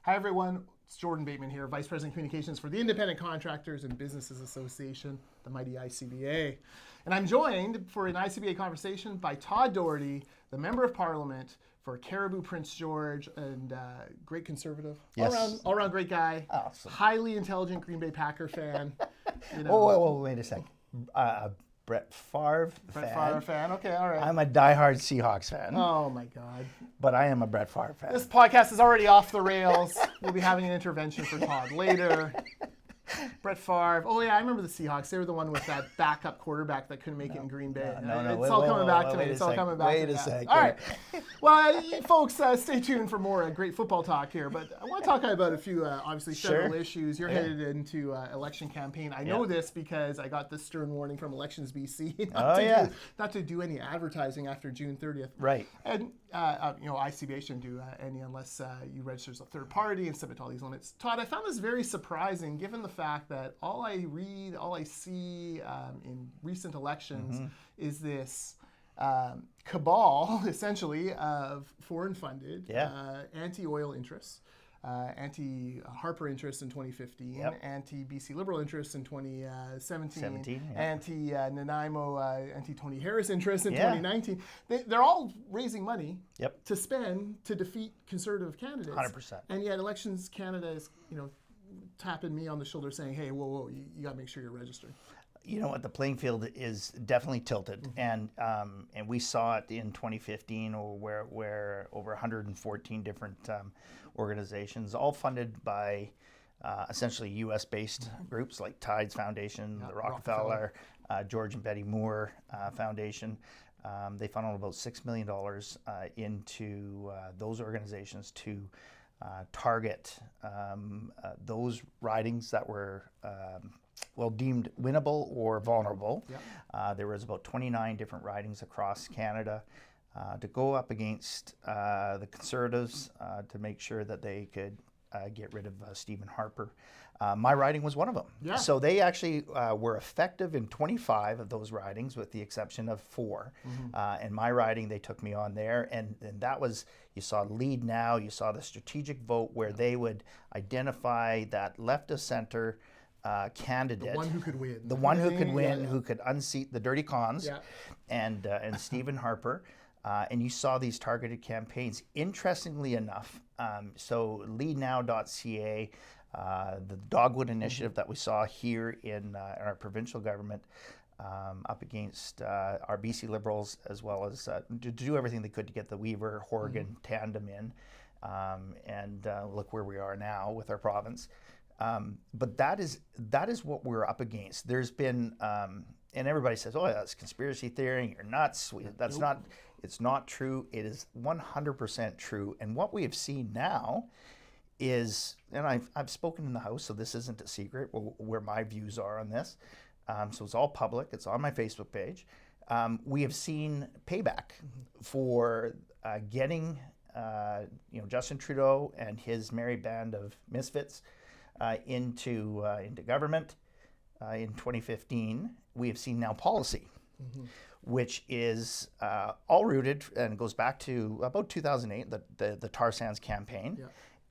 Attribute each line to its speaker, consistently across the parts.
Speaker 1: Hi, everyone. It's Jordan Bateman here, Vice President Communications for the Independent Contractors and Businesses Association, the mighty ICBA. And I'm joined for an ICBA conversation by Todd Doherty, the Member of Parliament for Cariboo-Prince George, and great conservative.
Speaker 2: Yes.
Speaker 1: All around great guy.
Speaker 2: Awesome.
Speaker 1: Highly intelligent Green Bay Packer fan. You know.
Speaker 2: Oh, wait a sec. Brett Favre fan.
Speaker 1: Brett Favre fan. Okay, all right.
Speaker 2: I'm a diehard Seahawks fan.
Speaker 1: Oh, my God.
Speaker 2: But I am a Brett Favre fan.
Speaker 1: This podcast is already off the rails. We'll be having an intervention for Todd later. Brett Favre. Oh, yeah, I remember the Seahawks. They were the one with that backup quarterback that couldn't make it in Green Bay. It's all coming back to me. It's all coming back to me.
Speaker 2: Wait a second.
Speaker 1: All right. Well, folks, stay tuned for more great football talk here. But I want to talk about a few, obviously, federal issues. You're headed into election campaign. I know this because I got this stern warning from Elections BC not to do any advertising after June 30th.
Speaker 2: Right.
Speaker 1: And, ICBA shouldn't do any unless you register as a third party and submit to all these limits. Todd, I found this very surprising given the fact that all I read, all I see in recent elections is this cabal, essentially, of foreign-funded anti-oil interests. Anti-Harper interests in 2015, anti-BC Liberal interests in 2017, anti-Nanaimo, anti-Tony Harris interests in 2019. They're all raising money to spend to defeat Conservative candidates.
Speaker 2: 100%.
Speaker 1: And yet Elections Canada is, tapping me on the shoulder saying, hey, whoa, you got to make sure you're registered.
Speaker 2: You know what? The playing field is definitely tilted, and we saw it in 2015, where over 114 different organizations, all funded by essentially U.S.-based groups like Tides Foundation, the Rockefeller, George and Betty Moore Foundation. They funneled about $6 million into those organizations to target those ridings that were deemed winnable or vulnerable. There was about 29 different ridings across Canada to go up against the Conservatives to make sure that they could get rid of Stephen Harper. My riding was one of them. So they actually were effective in 25 of those ridings with the exception of 4. And my riding, they took me on there. And that was, you saw Lead Now, you saw the strategic vote where they would identify that left of center candidate.
Speaker 1: The one who could win.
Speaker 2: The one who could win, who could unseat the dirty cons and Stephen Harper. And you saw these targeted campaigns. Interestingly enough, so leadnow.ca, the Dogwood Initiative that we saw here in our provincial government up against our BC Liberals, as well as to do everything they could to get the Weaver-Horgan tandem in. And look where we are now with our province. But that is what we're up against. There's been, and everybody says, oh, that's conspiracy theory, you're nuts. That's not, it's not true. It is 100% true. And what we have seen now is, and I've spoken in the House, so this isn't a secret where my views are on this. So it's all public. It's on my Facebook page. We have seen payback for getting, Justin Trudeau and his merry band of misfits into government in 2015. We have seen now policy, which is all rooted and goes back to about 2008, the tar sands campaign,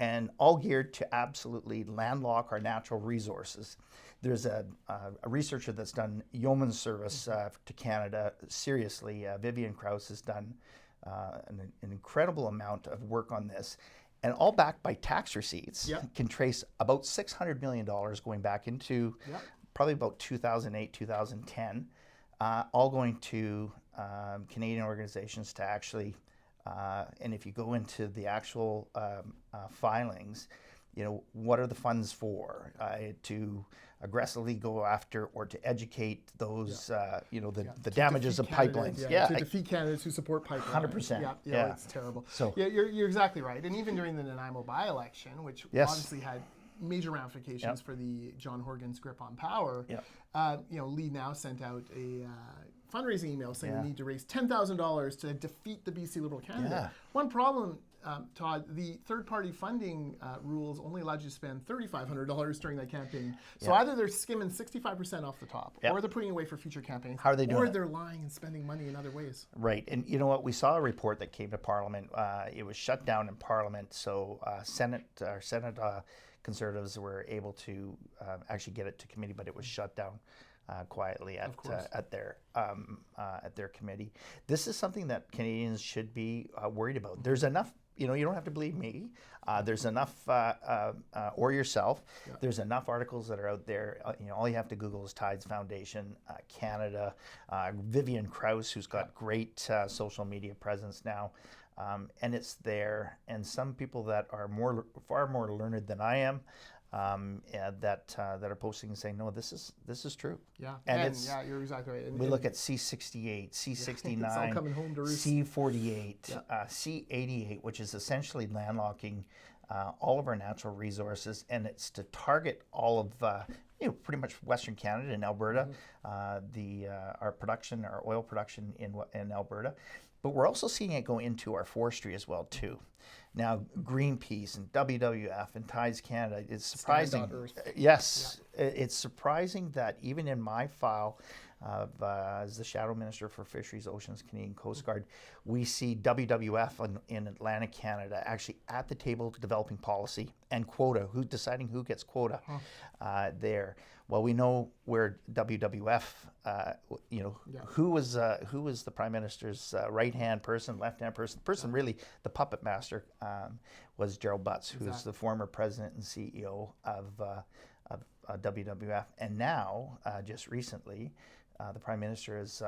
Speaker 2: and all geared to absolutely landlock our natural resources. There's a researcher that's done yeoman's service to Canada, seriously, Vivian Krause has done an incredible amount of work on this. And all backed by tax receipts, can trace about $600 million going back into probably about 2008, 2010, all going to Canadian organizations to actually, and if you go into the actual filings, what are the funds for? To aggressively go after or to educate those, the damages of pipelines.
Speaker 1: To defeat candidates who support pipelines.
Speaker 2: 100%.
Speaker 1: It's terrible. So you're exactly right. And even during the Nanaimo by-election, which obviously had major ramifications for the John Horgan's grip on power, Lead Now sent out a fundraising email saying we need to raise $10,000 to defeat the BC Liberal candidate. One problem Todd, the third-party funding rules only allowed you to spend $3,500 during that campaign. So either they're skimming 65% off the top, or they're putting away for future campaigns.
Speaker 2: How are they doing
Speaker 1: Or they're lying and spending money in other ways.
Speaker 2: Right, and you know what? We saw a report that came to Parliament. It was shut down in Parliament, so Senate Conservatives were able to actually get it to committee, but it was shut down quietly at their committee. This is something that Canadians should be worried about. There's enough. You don't have to believe me. There's enough, or yourself. There's enough articles that are out there. All you have to Google is Tides Foundation, Canada, Vivian Krause, who's got great social media presence now, and it's there. And some people that are far more learned than I am, that are posting and saying, no, this is true.
Speaker 1: Yeah, and you're exactly right.
Speaker 2: We look at C68, C69,
Speaker 1: it's all coming home to roost.
Speaker 2: C48, C88, which is essentially landlocking all of our natural resources, and it's to target all of pretty much Western Canada and Alberta, our oil production in Alberta. But we're also seeing it go into our forestry as well too. Now, Greenpeace and WWF and Tides Canada, it's surprising. Yes, it's surprising that even in my file as the Shadow Minister for Fisheries, Oceans, Canadian Coast Guard, we see WWF in Atlantic Canada actually at the table developing policy and quota, deciding who gets quota there. Well, we know where WWF, who was the Prime Minister's right-hand person, left-hand person, really the puppet master was Gerald Butts, who's the former president and CEO of WWF. And now, just recently, the Prime Minister has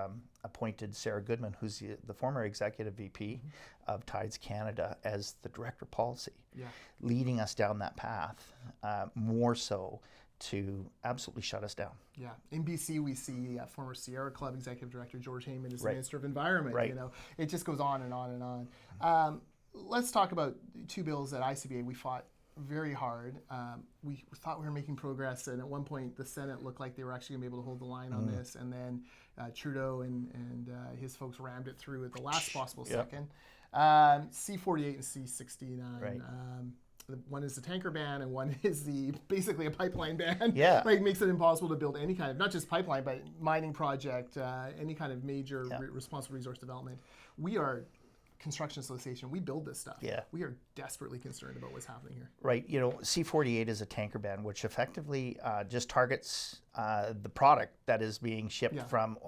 Speaker 2: appointed Sarah Goodman, who's the former executive VP of Tides Canada, as the Director of Policy, leading us down that path, more so to absolutely shut us down.
Speaker 1: Yeah, in BC we see former Sierra Club Executive Director George Heyman as the Minister of Environment. Right. It just goes on and on and on. Let's talk about two bills at ICBA we fought very hard. We thought we were making progress, and at one point the Senate looked like they were actually going to be able to hold the line on this, and then Trudeau and his folks rammed it through at the last possible second. C48 and C69. Right. One is the tanker ban, and one is basically a pipeline ban. Yeah, makes it impossible to build any kind of, not just pipeline, but mining project, any kind of major responsible resource development. We are Construction Association. We build this stuff. Yeah, we are desperately concerned about what's happening here.
Speaker 2: Right. C48 is a tanker ban, which effectively just targets the product that is being shipped from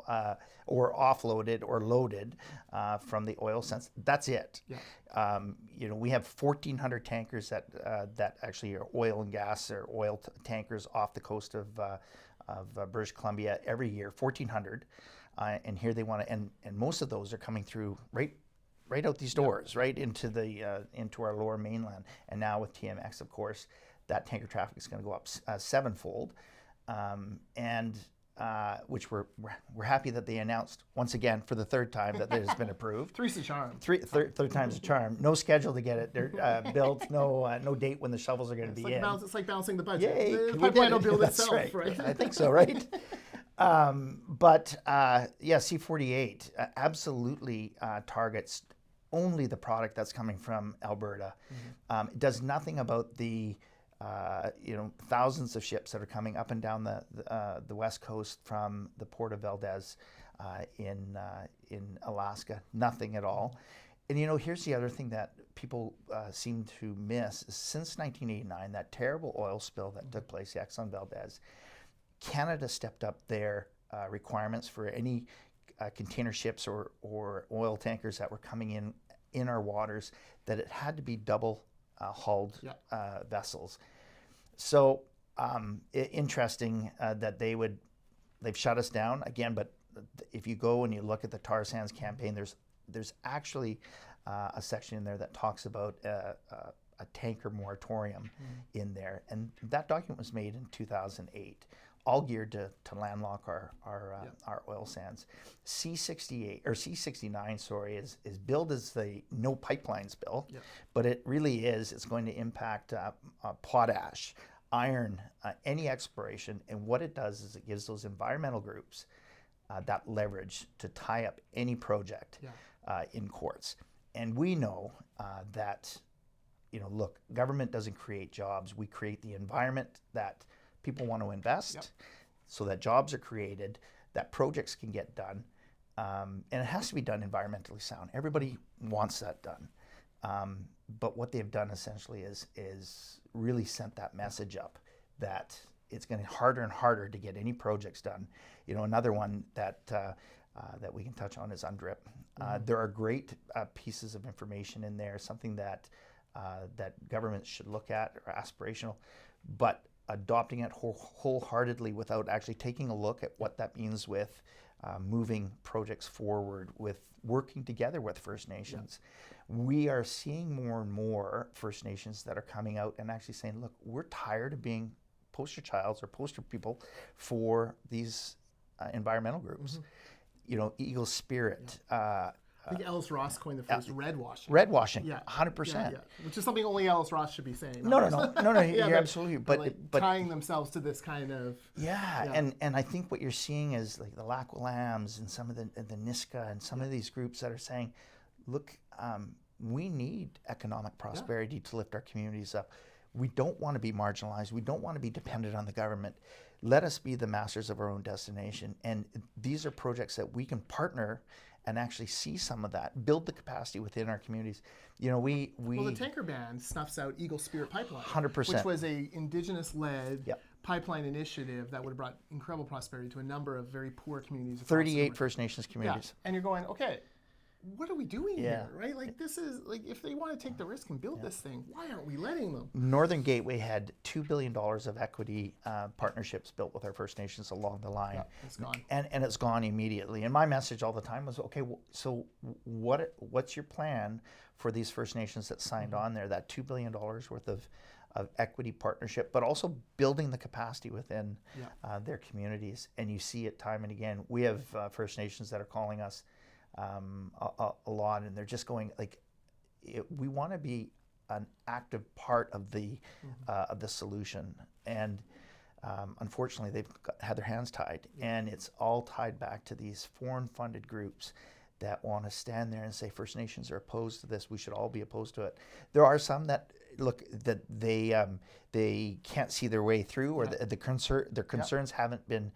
Speaker 2: or offloaded or loaded from the oil sands. That's it. Yeah. We have 1,400 tankers that actually are oil and gas or oil tankers off the coast of British Columbia every year. 1,400, and here they want to, and most of those are coming through right out these doors, right into our lower mainland. And now with TMX, of course, that tanker traffic is going to go up sevenfold, and which we're happy that they announced once again for the third time that it has been approved.
Speaker 1: Three's the charm.
Speaker 2: Third time's the charm. No schedule to get it built. No date when the shovels are going to be in.
Speaker 1: It's like balancing the budget. Yay, the pipeline will build itself, right?
Speaker 2: I think so, right? But C48 absolutely targets only the product that's coming from Alberta. It does nothing about the thousands of ships that are coming up and down the west coast from the port of Valdez in Alaska. Nothing at all. And here's the other thing that people seem to miss. Since 1989, that terrible oil spill that took place, the Exxon Valdez, Canada stepped up their requirements for any container ships or oil tankers that were coming in our waters, that it had to be double hulled vessels. So interesting that they've shut us down again. But if you go and you look at the tar sands campaign, there's actually a section in there that talks about a tanker moratorium in there, and that document was made in 2008. All geared to landlock our oil sands. C68 or C69, sorry, is billed as the no pipelines bill, but it really is. It's going to impact potash, iron, any exploration, and what it does is it gives those environmental groups that leverage to tie up any project in courts. And we know that, look, government doesn't create jobs. We create the environment that people want to invest so that jobs are created, that projects can get done. And it has to be done environmentally sound. Everybody wants that done. But what they've done essentially is really sent that message up that it's getting harder and harder to get any projects done. Another one that we can touch on is UNDRIP. There are great pieces of information in there, something that governments should look at, or aspirational, but adopting it wholeheartedly without actually taking a look at what that means with moving projects forward, with working together with First Nations. We are seeing more and more First Nations that are coming out and actually saying, look, we're tired of being poster childs or poster people for these environmental groups. Eagle Spirit.
Speaker 1: I think Ellis Ross coined the phrase red washing.
Speaker 2: Red washing, 100%.
Speaker 1: Yeah. Which is something only Ellis Ross should be saying.
Speaker 2: No, you're absolutely. But
Speaker 1: tying themselves to this kind of.
Speaker 2: And I think what you're seeing is like the Lakwalams and some of the Niska and some of these groups that are saying, look, we need economic prosperity to lift our communities up. We don't want to be marginalized. We don't want to be dependent on the government. Let us be the masters of our own destination. And these are projects that we can partner and actually see some of that, build the capacity within our communities. Well,
Speaker 1: the Tanker Band snuffs out Eagle Spirit Pipeline,
Speaker 2: 100%,
Speaker 1: which was a Indigenous-led pipeline initiative that would have brought incredible prosperity to a number of very poor communities.
Speaker 2: 38 First Nations communities.
Speaker 1: And you're going, okay, what are we doing here, right? Like this is like if they want to take the risk and build this thing, why aren't we letting them?
Speaker 2: Northern Gateway had $2 billion of equity partnerships built with our First Nations along the line.
Speaker 1: Yeah, it's gone.
Speaker 2: And it's gone immediately. And my message all the time was, okay, so what's your plan for these First Nations that signed on there, that $2 billion worth of equity partnership, but also building the capacity within their communities. And you see it time and again. We have First Nations that are calling us a lot, and they're just going like, we want to be an active part of the solution. And unfortunately, they've had their hands tied, and it's all tied back to these foreign-funded groups that want to stand there and say First Nations are opposed to this. We should all be opposed to it. There are some that look that they can't see their way through, or their concerns haven't been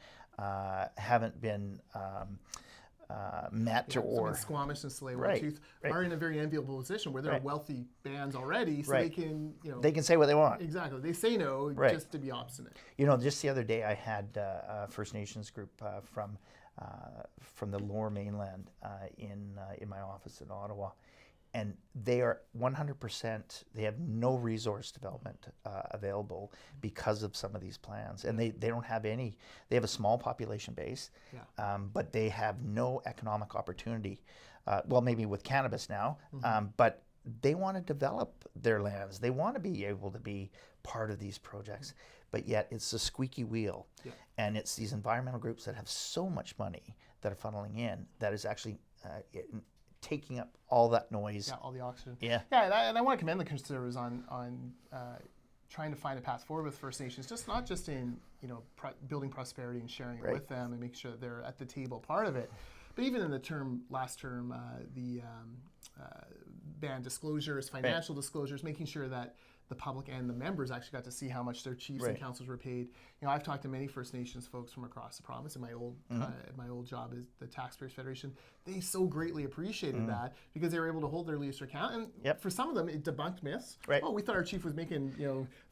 Speaker 2: met, or
Speaker 1: Squamish and Tsleil-Waututh are in a very enviable position where they're wealthy bands already, so they can
Speaker 2: they can say what they want.
Speaker 1: Exactly, they say no just to be obstinate.
Speaker 2: Just the other day I had a First Nations group from the Lower Mainland in my office in Ottawa. And they are 100%, they have no resource development available because of some of these plans. And they don't have any, they have a small population base, but they have no economic opportunity. Well, maybe with cannabis now, but they want to develop their lands. They want to be able to be part of these projects, but yet it's a squeaky wheel. And it's these environmental groups that have so much money that are funneling in that is actually taking up all that noise.
Speaker 1: All the oxygen.
Speaker 2: Yeah,
Speaker 1: and I want to commend the Conservatives on trying to find a path forward with First Nations, not just in building prosperity and sharing it with them and making sure that they're at the table part of it, but even in the last term, the band disclosures, financial disclosures, making sure that the public and the members actually got to see how much their chiefs and councils were paid. I've talked to many First Nations folks from across the province in my old job as the Taxpayers Federation. They so greatly appreciated that because they were able to hold their leaders to account. And for some of them, it debunked myths. Oh, we thought our chief was making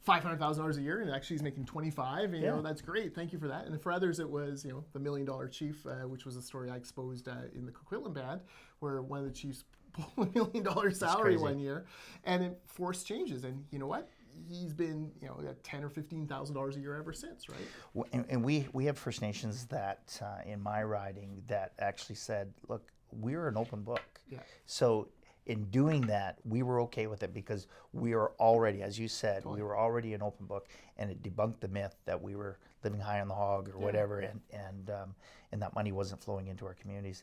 Speaker 1: $500,000 a year, and actually he's making $25,000. That's great. Thank you for that. And for others, it was the $1 million chief, which was a story I exposed in the Coquitlam Band, where one of the chiefs pulled $1 million salary one year, and it forced changes. And you know what? He's been at $10,000 or $15,000 a year ever since, right?
Speaker 2: And we have First Nations that in my riding that actually said, look, we're an open book. So in doing that, we were okay with it because we are already, as you said, we were already an open book, and it debunked the myth that we were living high on the hog or whatever, and that money wasn't flowing into our communities.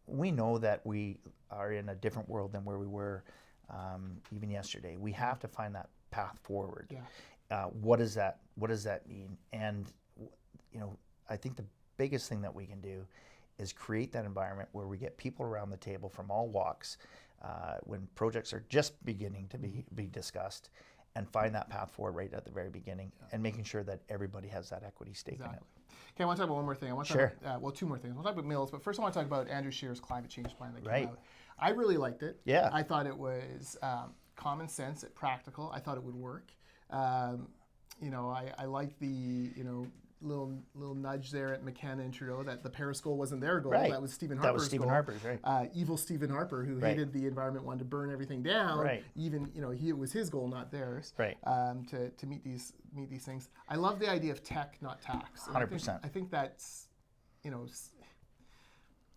Speaker 2: We know that we are in a different world than where we were even yesterday. We have to find that path forward. What does that mean? And I think the biggest thing that we can do is create that environment where we get people around the table from all walks when projects are just beginning to be discussed, and find that path forward right at the very beginning, and making sure that everybody has that equity stake in it.
Speaker 1: Okay, I want to talk about one more thing. I want to talk about, well, two more things. I want to talk about mills, but first I want to talk about Andrew Scheer's climate change plan that came out. I really liked it.
Speaker 2: Yeah.
Speaker 1: I thought it was common sense, practical. I thought it would work. You know, I like the, you know, little nudge there at McKenna and Trudeau that the Paris goal wasn't their goal.
Speaker 2: Right.
Speaker 1: That was Stephen Harper's
Speaker 2: That was Stephen
Speaker 1: goal.
Speaker 2: Harper's, right.
Speaker 1: Evil Stephen Harper, who hated the environment, wanted to burn everything down.
Speaker 2: Right.
Speaker 1: Even, you know, it was his goal, not theirs.
Speaker 2: Right.
Speaker 1: To meet these things. I love the idea of tech, not tax.
Speaker 2: 100%.
Speaker 1: I think that's, you know,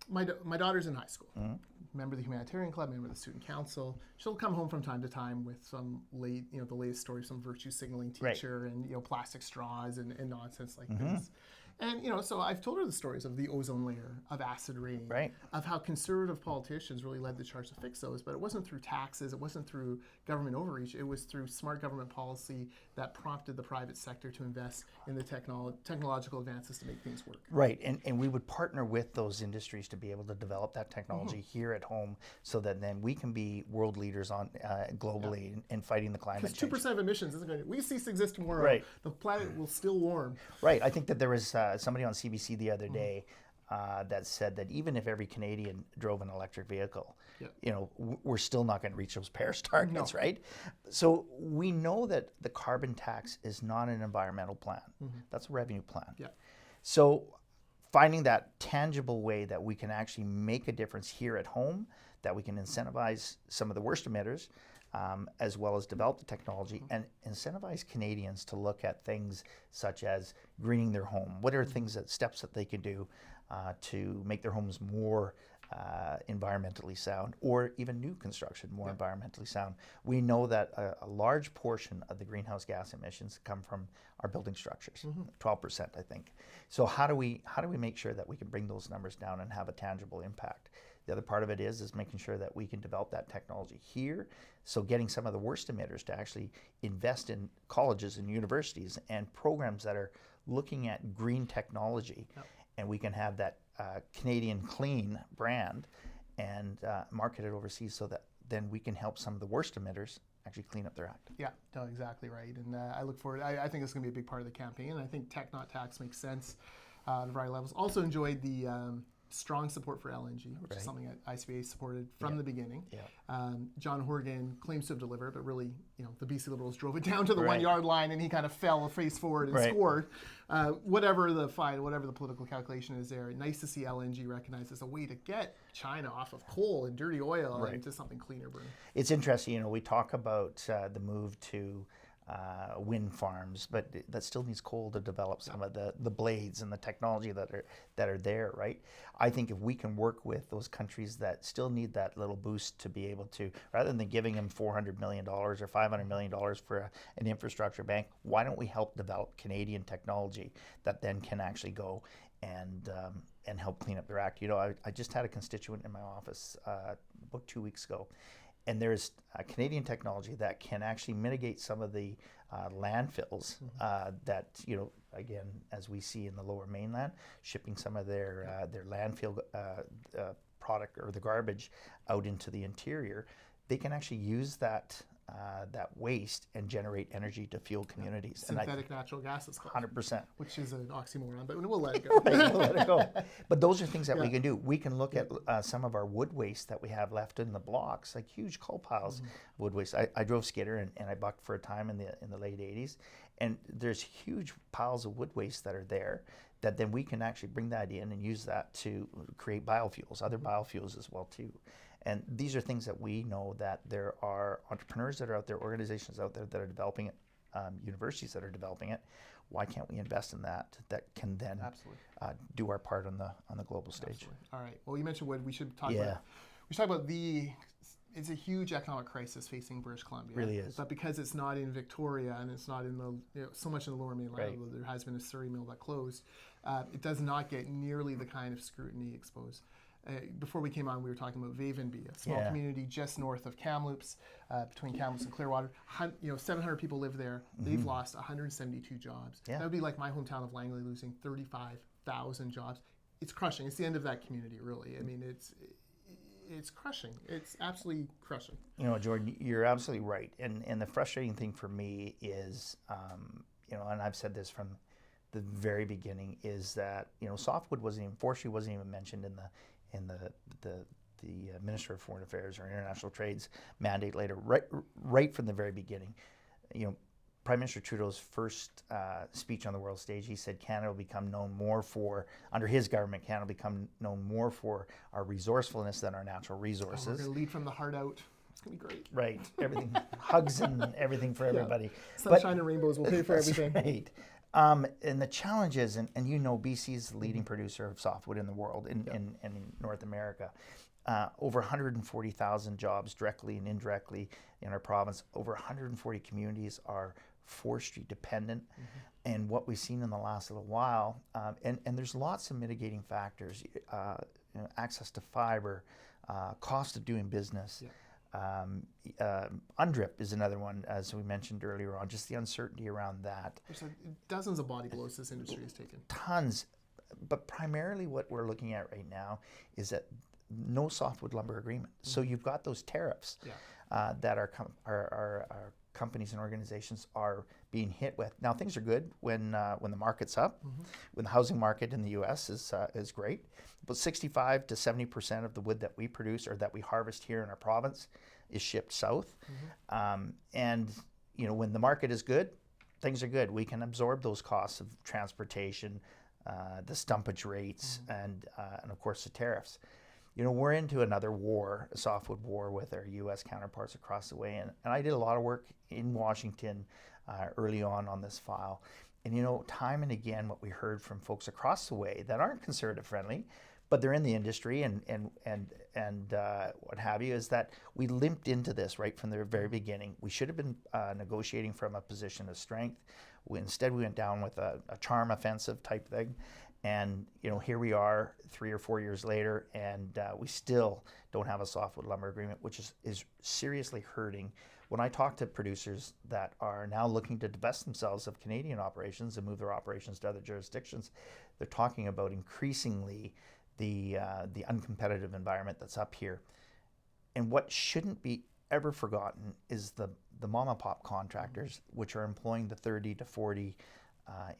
Speaker 1: my daughter's in high school. Mm-hmm. Member of the humanitarian club, member of the student council. She'll come home from time to time with some the latest story, some virtue signaling teacher, and, you know, plastic straws and nonsense like this. And, you know, so I've told her the stories of the ozone layer, of acid rain, of how conservative politicians really led the charge to fix those. But it wasn't through taxes, it wasn't through government overreach, it was through smart government policy that prompted the private sector to invest in the technological advances to make things work.
Speaker 2: Right, and we would partner with those industries to be able to develop that technology here at home, so that then we can be world leaders on globally in fighting the climate change.
Speaker 1: Because 2% of emissions isn't going to, we cease to exist tomorrow.
Speaker 2: Right.
Speaker 1: The planet will still warm.
Speaker 2: Right, I think that there was somebody on CBC the other day that said that even if every Canadian drove an electric vehicle, you know, we're still not going to reach those Paris targets, right? So we know that the carbon tax is not an environmental plan. That's a revenue plan. So finding that tangible way that we can actually make a difference here at home, that we can incentivize some of the worst emitters, as well as develop the technology and incentivize Canadians to look at things such as greening their home. What are steps that they can do to make their homes more environmentally sound, or even new construction more environmentally sound? We know that a large portion of the greenhouse gas emissions come from our building structures, 12%, I think. So how do we make sure that we can bring those numbers down and have a tangible impact? The other part of it is making sure that we can develop that technology here. So getting some of the worst emitters to actually invest in colleges and universities and programs that are looking at green technology. And we can have that Canadian clean brand and market it overseas, so that then we can help some of the worst emitters actually clean up their act.
Speaker 1: Yeah, no, exactly right. And I look forward, I think it's going to be a big part of the campaign. I think tech, not tax makes sense on a variety of levels. Also enjoyed the strong support for LNG, which is something that ICBA supported from the beginning. John Horgan claims to have delivered, but really, you know, the BC Liberals drove it down to the 1 yard line, and he kind of fell face forward and scored. Whatever the political calculation is there, nice to see LNG recognized as a way to get China off of coal and dirty oil into something cleaner burning.
Speaker 2: It's interesting, you know, we talk about the move to wind farms, but that still needs coal to develop some of the blades and the technology that are there, right? I think if we can work with those countries that still need that little boost to be able to, rather than giving them $400 million or $500 million for an infrastructure bank, why don't we help develop Canadian technology that then can actually go and help clean up their act? You know, I just had a constituent in my office about 2 weeks ago, and there's Canadian technology that can actually mitigate some of the landfills that, you know, again, as we see in the Lower Mainland, shipping some of their landfill product or the garbage out into the interior. They can actually use that waste and generate energy to fuel communities.
Speaker 1: Synthetic natural gas is called.
Speaker 2: 100%.
Speaker 1: Which is an oxymoron, but we'll let it go.
Speaker 2: We'll let it go. But those are things that we can do. We can look at some of our wood waste that we have left in the blocks, like huge coal piles of wood waste. I drove skidder and I bucked for a time in the late 80s, and there's huge piles of wood waste that are there that then we can actually bring that in and use that to create biofuels, other biofuels as well too. And these are things that we know that there are entrepreneurs that are out there, organizations out there that are developing it, universities that are developing it. Why can't we invest in that can then do our part on the global stage?
Speaker 1: Absolutely. All right. Well, you mentioned wood. We should talk about. We should talk about it's a huge economic crisis facing British Columbia.
Speaker 2: It really is.
Speaker 1: But because it's not in Victoria and it's not in so much in the Lower Mainland, although there has been a Surrey mill that closed, it does not get nearly the kind of scrutiny exposed. Before we came on, we were talking about Vavenby, a small community just north of Kamloops, between Kamloops and Clearwater. 700 people live there. They've lost 172 jobs. That would be like my hometown of Langley losing 35,000 jobs it's crushing. It's the end of that community, really. I mean, it's crushing. It's absolutely crushing.
Speaker 2: You know, Jordan, you're absolutely right. And the frustrating thing for me is, you know, and I've said this from the very beginning, is that, you know, softwood forestry wasn't even mentioned in the Minister of Foreign Affairs or International Trade's mandate later, right from the very beginning. You know, Prime Minister Trudeau's first speech on the world stage, he said Canada will become known more for, under his government, Canada will become known more for our resourcefulness than our natural resources.
Speaker 1: We're going to lead from the heart out. It's going to be great.
Speaker 2: Right. Everything, hugs and everything for everybody.
Speaker 1: Sunshine and rainbows will pay for everything.
Speaker 2: Right. And the challenge is, and you know, BC is the leading producer of softwood in the world, in North America. Over 140,000 jobs directly and indirectly in our province. Over 140 communities are forestry dependent. And what we've seen in the last little while, and there's lots of mitigating factors, you know, access to fiber, cost of doing business. UNDRIP is another one, as we mentioned earlier on, just the uncertainty around that.
Speaker 1: There's dozens of body blows this industry has taken.
Speaker 2: Tons. But primarily what we're looking at right now is that no softwood lumber agreement. So you've got those tariffs that our companies and organizations are being hit with. Now things are good when the market's up, when the housing market in the U.S. is great. But 65 to 70% of the wood that we produce or that we harvest here in our province is shipped south. And you know, when the market is good, things are good. We can absorb those costs of transportation, the stumpage rates, and of course the tariffs. You know, we're into another war, a softwood war with our U.S. counterparts across the way. And I did a lot of work in Washington early on this file. And, you know, time and again, what we heard from folks across the way that aren't conservative friendly, but they're in the industry and what have you, is that we limped into this right from the very beginning. We should have been negotiating from a position of strength. Instead, we went down with a charm offensive type thing. And, you know, here we are 3 or 4 years later, and we still don't have a softwood lumber agreement, which is seriously hurting. When I talk to producers that are now looking to divest themselves of Canadian operations and move their operations to other jurisdictions, they're talking about increasingly the uncompetitive environment that's up here. And what shouldn't be ever forgotten is the mom and pop contractors, which are employing the 30 to 40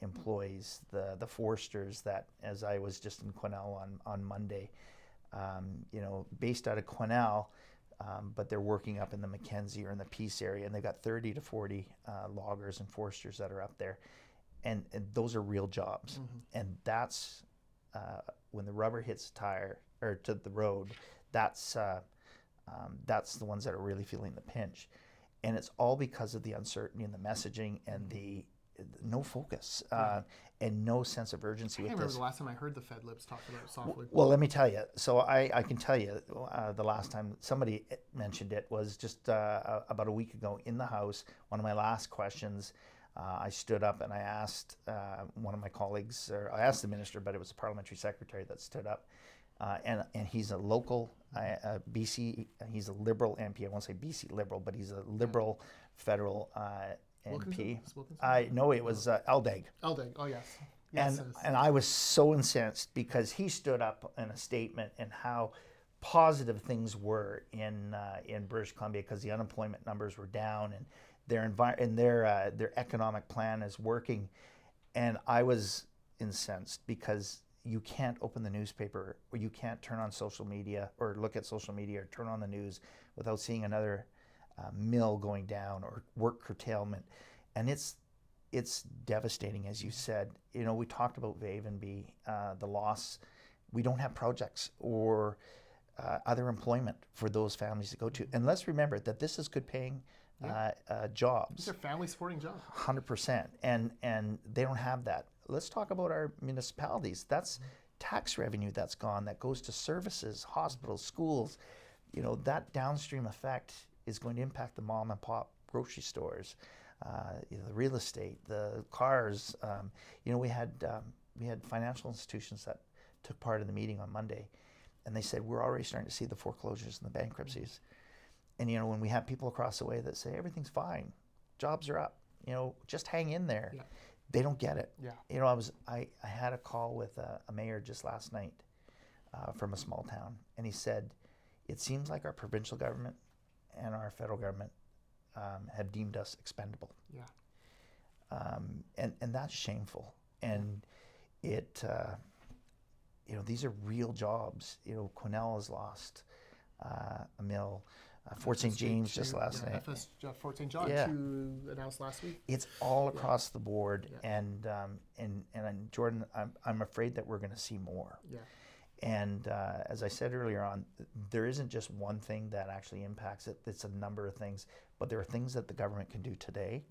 Speaker 2: employees, the foresters that, as I was just in Quesnel on Monday, you know, based out of Quesnel, but they're working up in the Mackenzie or in the Peace area, and they've got 30 to 40 loggers and foresters that are up there, and those are real jobs. And that's when the rubber hits the tire or to the road, that's the ones that are really feeling the pinch, and it's all because of the uncertainty and the messaging and the no focus and no sense of urgency with this. I
Speaker 1: remember the last time I heard the Fed libs talk about softwood.
Speaker 2: Well, let me tell you. So I can tell you the last time somebody mentioned it was just about a week ago in the House. One of my last questions, I stood up and I asked one of my colleagues, or I asked the minister, but it was the parliamentary secretary that stood up. And he's a local BC, he's a Liberal MP. I won't say BC Liberal, but he's a Liberal federal MP. No, it was Eldag.
Speaker 1: Eldag, oh yes.
Speaker 2: And I was so incensed because he stood up in a statement and how positive things were in British Columbia because the unemployment numbers were down and their economic plan is working. And I was incensed because you can't open the newspaper or you can't turn on social media or look at social media or turn on the news without seeing another mill going down or work curtailment. And it's devastating, as you said. You know, we talked about Vavenby, the loss. We don't have projects or other employment for those families to go to. And let's remember that this is good paying jobs.
Speaker 1: These are family supporting jobs.
Speaker 2: 100%. And they don't have that. Let's talk about our municipalities. That's tax revenue that's gone, that goes to services, hospitals, schools. You know, that downstream effect is going to impact the mom and pop grocery stores, you know, the real estate, the cars. You know, we had financial institutions that took part in the meeting on Monday, and they said we're already starting to see the foreclosures and the bankruptcies. And you know, when we have people across the way that say everything's fine, jobs are up, you know, just hang in there. Yeah. They don't get it.
Speaker 1: Yeah.
Speaker 2: You know, I had a call with a mayor just last night from a small town, and he said, it seems like our provincial government and our federal government have deemed us expendable.
Speaker 1: Yeah.
Speaker 2: And that's shameful. And it, you know, these are real jobs. You know, Quesnel has lost a mill. Fort St. James just last night.
Speaker 1: Fort St. John,
Speaker 2: Yeah.
Speaker 1: 2 announced last week.
Speaker 2: It's all across the board,
Speaker 1: Yeah.
Speaker 2: and Jordan, I'm afraid that we're going to see more.
Speaker 1: Yeah.
Speaker 2: And as I said earlier on, there isn't just one thing that actually impacts it. It's a number of things, but there are things that the government can do today,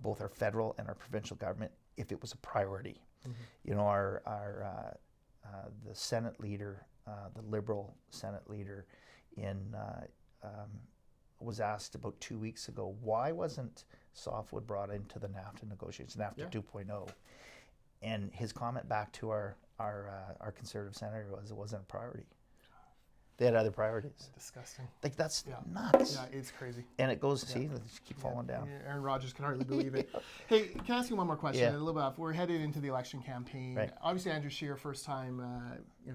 Speaker 2: both our federal and our provincial government, if it was a priority. You know, the Senate leader, the Liberal Senate leader, was asked about 2 weeks ago, why wasn't softwood brought into the NAFTA negotiations, NAFTA 2.0? And his comment back to our Conservative senator was, it wasn't a priority. They had other priorities.
Speaker 1: Disgusting.
Speaker 2: Like, that's nuts.
Speaker 1: Yeah, it's crazy.
Speaker 2: And it goes, see, they just keep falling down.
Speaker 1: Yeah, Aaron Rodgers can hardly believe it. Hey, can I ask you one more question?
Speaker 2: Yeah.
Speaker 1: A little bit off. We're headed into the election campaign.
Speaker 2: Right.
Speaker 1: Obviously, Andrew Scheer, first time,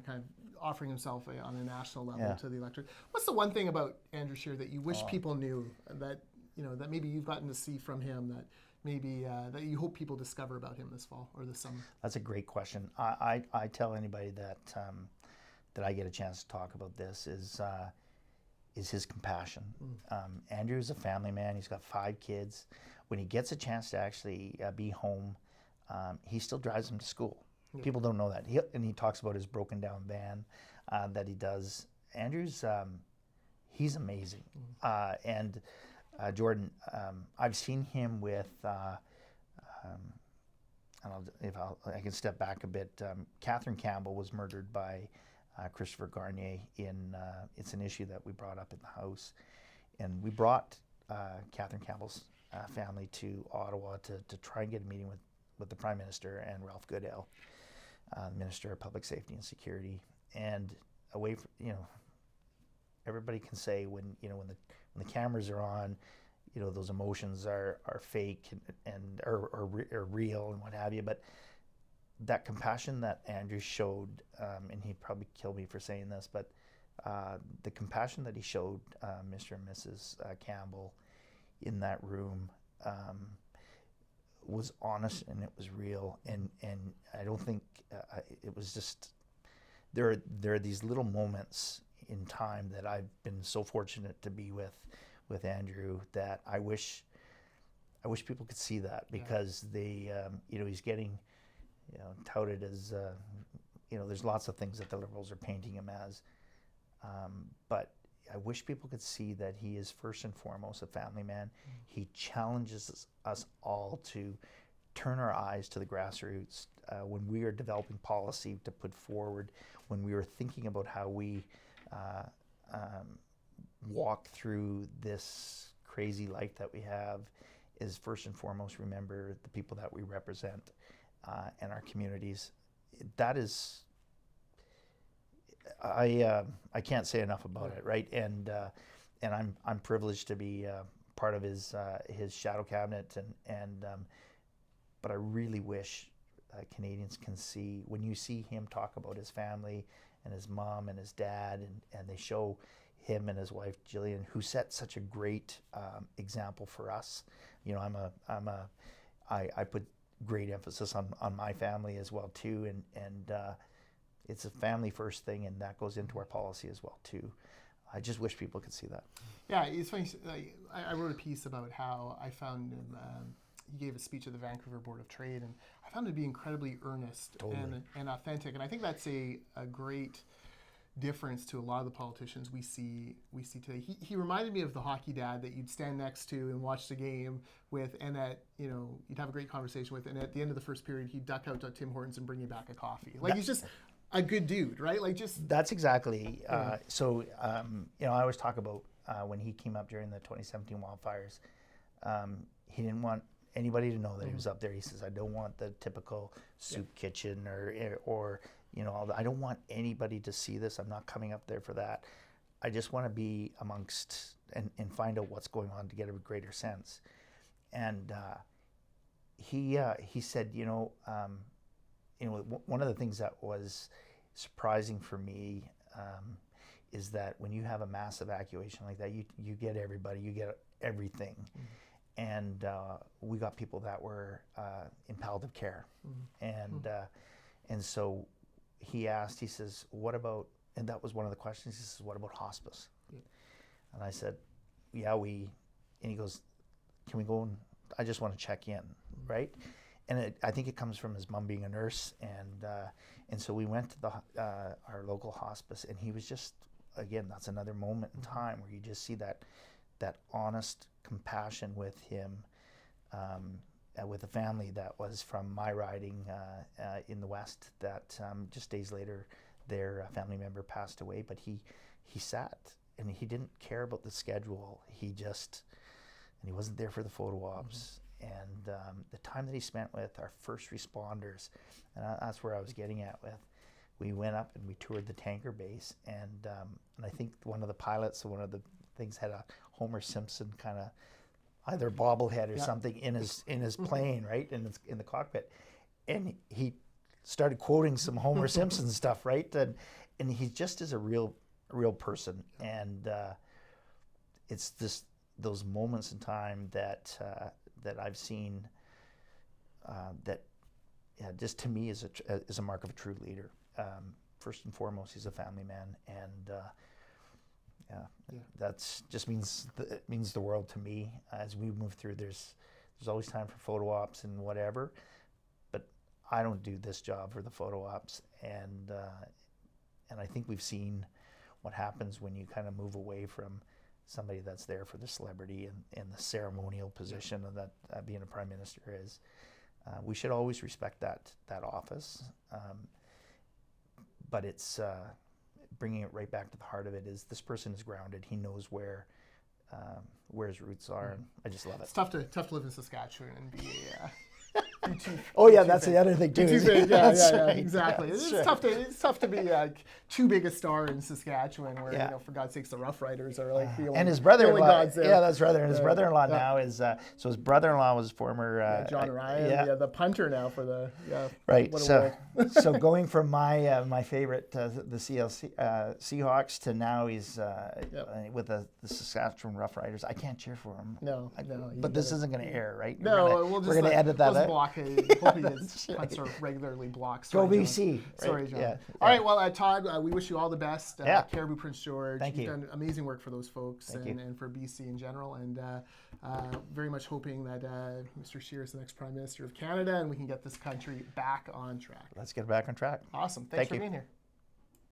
Speaker 1: kind of offering himself on a national level to the electorate. What's the one thing about Andrew Scheer that you wish people knew that that maybe you've gotten to see from him that maybe that you hope people discover about him this fall or this summer? That's
Speaker 2: a great question. I tell anybody that that I get a chance to talk about this is his compassion. Andrew is a family man. He's got 5 kids. When he gets a chance to actually be home, he still drives them to school. Yeah. People don't know that. He talks about his broken down van that he does. Andrew's, he's amazing. And Jordan, I've seen him with, I can step back a bit. Catherine Campbell was murdered by Christopher Garnier it's an issue that we brought up in the House. And we brought Catherine Campbell's family to Ottawa to try and get a meeting with the Prime Minister and Ralph Goodale, Minister of Public Safety and Security. And away from, everybody can say when the cameras are on, those emotions are fake and are real and what have you. But that compassion that Andrew showed, and he'd probably kill me for saying this, but the compassion that he showed Mr. and Mrs. Campbell in that room was honest and it was real. And I don't think it was just, there are these little moments in time that I've been so fortunate to be with Andrew that I wish people could see that, because they, he's getting, touted as, there's lots of things that the Liberals are painting him as, but I wish people could see that he is first and foremost a family man. He challenges us all to turn our eyes to the grassroots. When we are developing policy to put forward, when we are thinking about how we walk through this crazy life that we have, is first and foremost remember the people that we represent and our communities. That is, I can't say enough about it, right? And I'm privileged to be part of his shadow cabinet, and but I really wish Canadians can see, when you see him talk about his family and his mom and his dad, and they show him and his wife Jillian, who set such a great example for us. I put great emphasis on my family as well too, and it's a family first thing, and that goes into our policy as well too. I just wish people could see that.
Speaker 1: Yeah, it's funny. I wrote a piece about how I found him. He gave a speech at the Vancouver Board of Trade, and I found it to be incredibly earnest and authentic. And I think that's a great difference to a lot of the politicians we see today. He reminded me of the hockey dad that you'd stand next to and watch the game with, and that you'd have a great conversation with, and at the end of the first period he'd duck out to Tim Hortons and bring you back a coffee. Like, he's just a good dude, right? Like, just
Speaker 2: that's exactly. So I always talk about when he came up during the 2017 wildfires. He didn't want anybody to know that he was up there. He says, I don't want the typical soup kitchen or I don't want anybody to see this. I'm not coming up there for that. I just want to be amongst and find out what's going on to get a greater sense. And he said, one of the things that was surprising for me is that when you have a mass evacuation like that, you get everybody, you get everything. And we got people that were in palliative care. And so he says, what about, and that was one of the questions, he says, what about hospice? And I said, yeah, and he goes, can we go and, I just want to check in, right? And I think it comes from his mom being a nurse, and so we went to our local hospice, and he was just, again, that's another moment in time where you just see that honest compassion with him, with a family that was from my riding in the West, that just days later their family member passed away, but he sat, and he didn't care about the schedule. And he wasn't there for the photo ops. And the time that he spent with our first responders, and that's where I was getting at with, we went up and we toured the tanker base, and I think one of the pilots, one of the things had a Homer Simpson kind of either bobblehead or something in his plane, right, in the cockpit, and he started quoting some Homer Simpson stuff, right, and he just is a real person, and it's those moments in time that I've seen that just to me is a mark of a true leader. First and foremost, he's a family man, and that's just means the world to me. As we move through, there's always time for photo ops and whatever, but I don't do this job for the photo ops, and I think we've seen what happens when you kind of move away from somebody that's there for the celebrity and the ceremonial position of that being a prime minister is. We should always respect that office, but it's bringing it right back to the heart of it is this person is grounded. He knows where his roots are, and I just love it.
Speaker 1: It's tough to live in Saskatchewan and be
Speaker 2: that's the other thing too.
Speaker 1: Too big, yeah,
Speaker 2: right.
Speaker 1: Exactly.
Speaker 2: Yeah,
Speaker 1: it's tough to be too big a star in Saskatchewan, where for God's sakes, the Rough Riders are like the only,
Speaker 2: and his brother-in-law.
Speaker 1: gods there.
Speaker 2: Yeah, that's right. And his brother-in-law now is so his brother-in-law was former
Speaker 1: John Ryan, the punter now for the
Speaker 2: right. So going from my favorite the Seahawks to now he's with the Saskatchewan Rough Riders. I can't cheer for him.
Speaker 1: No.
Speaker 2: But this isn't going to air, right?
Speaker 1: No,
Speaker 2: we're going to edit that out.
Speaker 1: Hoping his punts are regularly blocked.
Speaker 2: Go BC.
Speaker 1: Sorry, John.
Speaker 2: Yeah.
Speaker 1: All right, well, Todd, we wish you all the best. Cariboo-Prince George.
Speaker 2: Thank you.
Speaker 1: You've done amazing work for those folks and for BC in general, and very much hoping that Mr. Scheer is the next Prime Minister of Canada and we can get this country back on track.
Speaker 2: Let's get back on track.
Speaker 1: Awesome. Thanks for being here.